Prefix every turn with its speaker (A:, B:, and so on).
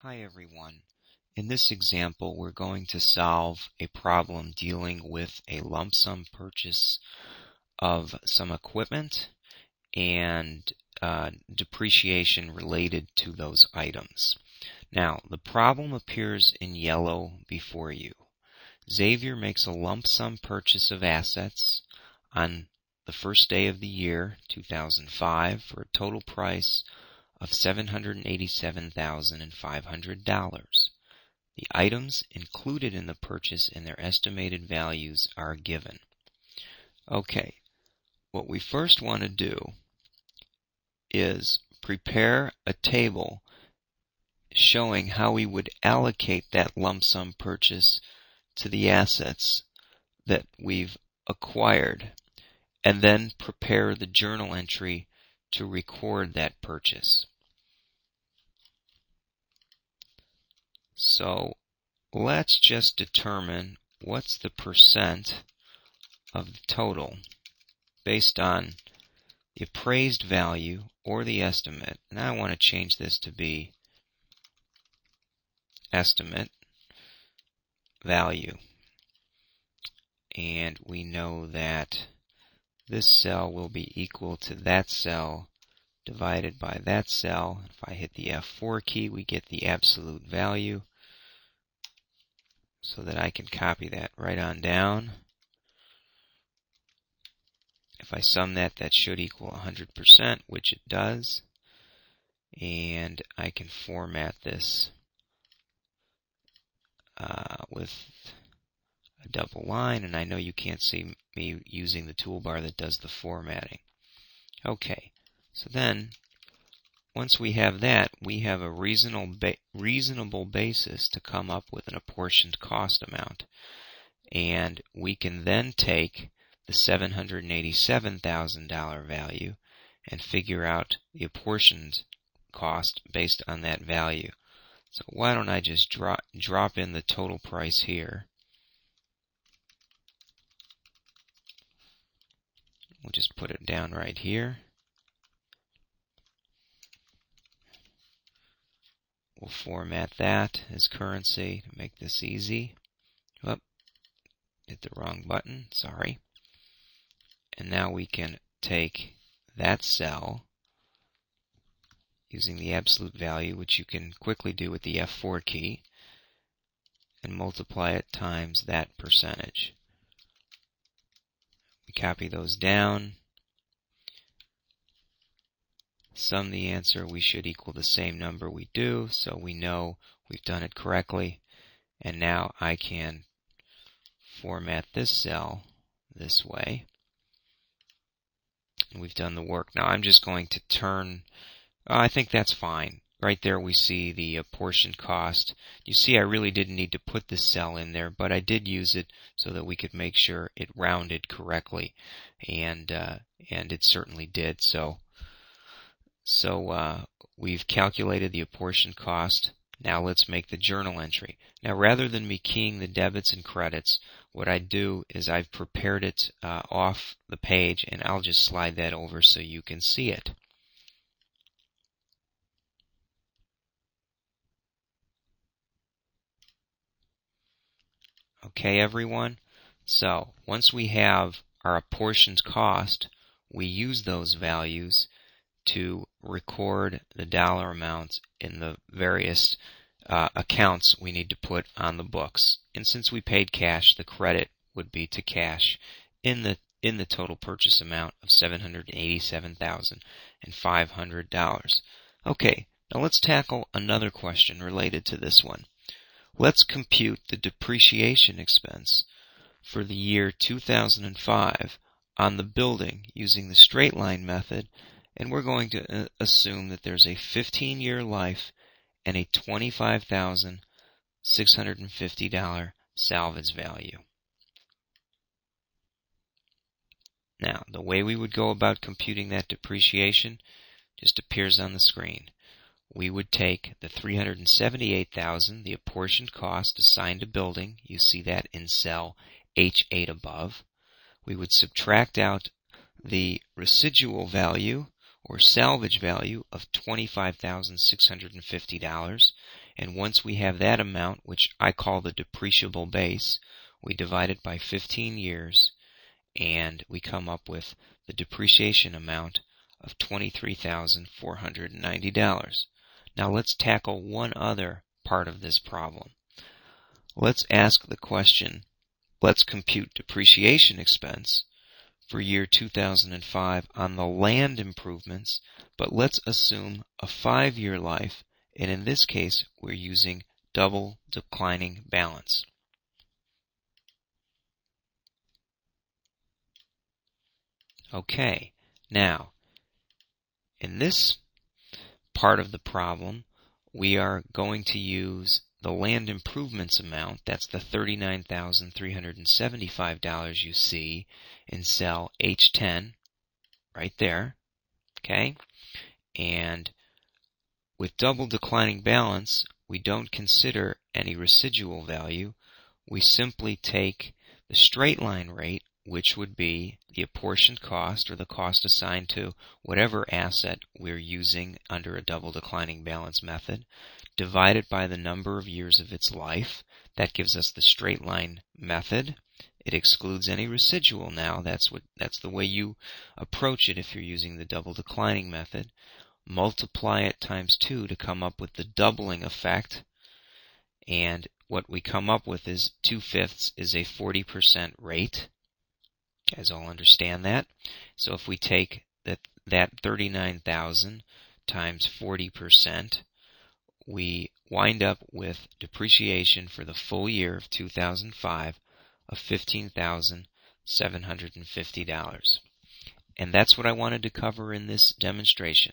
A: Hi everyone. In this example, we're going to solve a problem dealing with a lump sum purchase of some equipment and depreciation related to those items. Now, the problem appears in yellow before you. Xavier makes a lump sum purchase of assets on the first day of the year, 2005, for a total price of $787,500. The items included in the purchase and their estimated values are given. Okay, what we first want to do is prepare a table showing how we would allocate that lump sum purchase to the assets that we've acquired, and then prepare the journal entry to record that purchase. So let's just determine what's the percent of the total based on the appraised value or the estimate. And I want to change this to be estimate value. And we know that this cell will be equal to that cell divided by that cell. If I hit the F4 key, we get the absolute value, so that I can copy that right on down. If I sum that, that should equal 100%, which it does. And I can format this with a double line, and I know you can't see me using the toolbar that does the formatting. Okay, so then once we have that, we have a reasonable basis to come up with an apportioned cost amount. And we can then take the $787,000 value and figure out the apportioned cost based on that value. So why don't I just drop in the total price here. We'll just put it down right here. We'll format that as currency to make this easy. Oop, hit the wrong button, sorry. And now we can take that cell using the absolute value, which you can quickly do with the F4 key, and multiply it times that percentage. We copy those down, sum the answer, we should equal the same number we do, so we know we've done it correctly. And now I can format this cell this way. And we've done the work. Now I'm just going to turn, I think that's fine. Right there we see the apportioned cost. You see I really didn't need to put this cell in there, but I did use it so that we could make sure it rounded correctly. And it certainly did. So we've calculated the apportioned cost. Now let's make the journal entry. Now rather than me keying the debits and credits, what I do is I've prepared it off the page, and I'll just slide that over so you can see it. Okay, everyone? So once we have our apportioned cost, we use those values to record the dollar amounts in the various accounts we need to put on the books. And since we paid cash, the credit would be to cash in the total purchase amount of $787,500. Okay, now let's tackle another question related to this one. Let's compute the depreciation expense for the year 2005 on the building using the straight line method, and we're going to assume that there's a 15-year life and a $25,650 salvage value. Now, the way we would go about computing that depreciation just appears on the screen. We would take the $378,000, the apportioned cost assigned to building. You see that in cell H8 above. We would subtract out the residual value or salvage value of $25,650, And once we have that amount, which I call the depreciable base, we divide it by 15 years, and we come up with the depreciation amount of $23,490. Now let's tackle one other part of this problem. Let's ask the question, let's compute depreciation expense for year 2005 on the land improvements, but let's assume a 5-year life, and in this case we're using double declining balance. Okay, now in this part of the problem we are going to use the land improvements amount. That's the $39,375 you see in cell H10 right there. Okay, and with double declining balance we don't consider any residual value. We simply take the straight line rate, which would be the apportioned cost or the cost assigned to whatever asset we're using under a double declining balance method, divided by the number of years of its life. That gives us the straight line method. It excludes any residual now. That's the way you approach it if you're using the double declining method. Multiply it times 2 to come up with the doubling effect, and what we come up with is 2/5 is a 40% rate. You guys all understand that? So if we take that 39,000 times 40%, we wind up with depreciation for the full year of 2005 of $15,750. And that's what I wanted to cover in this demonstration.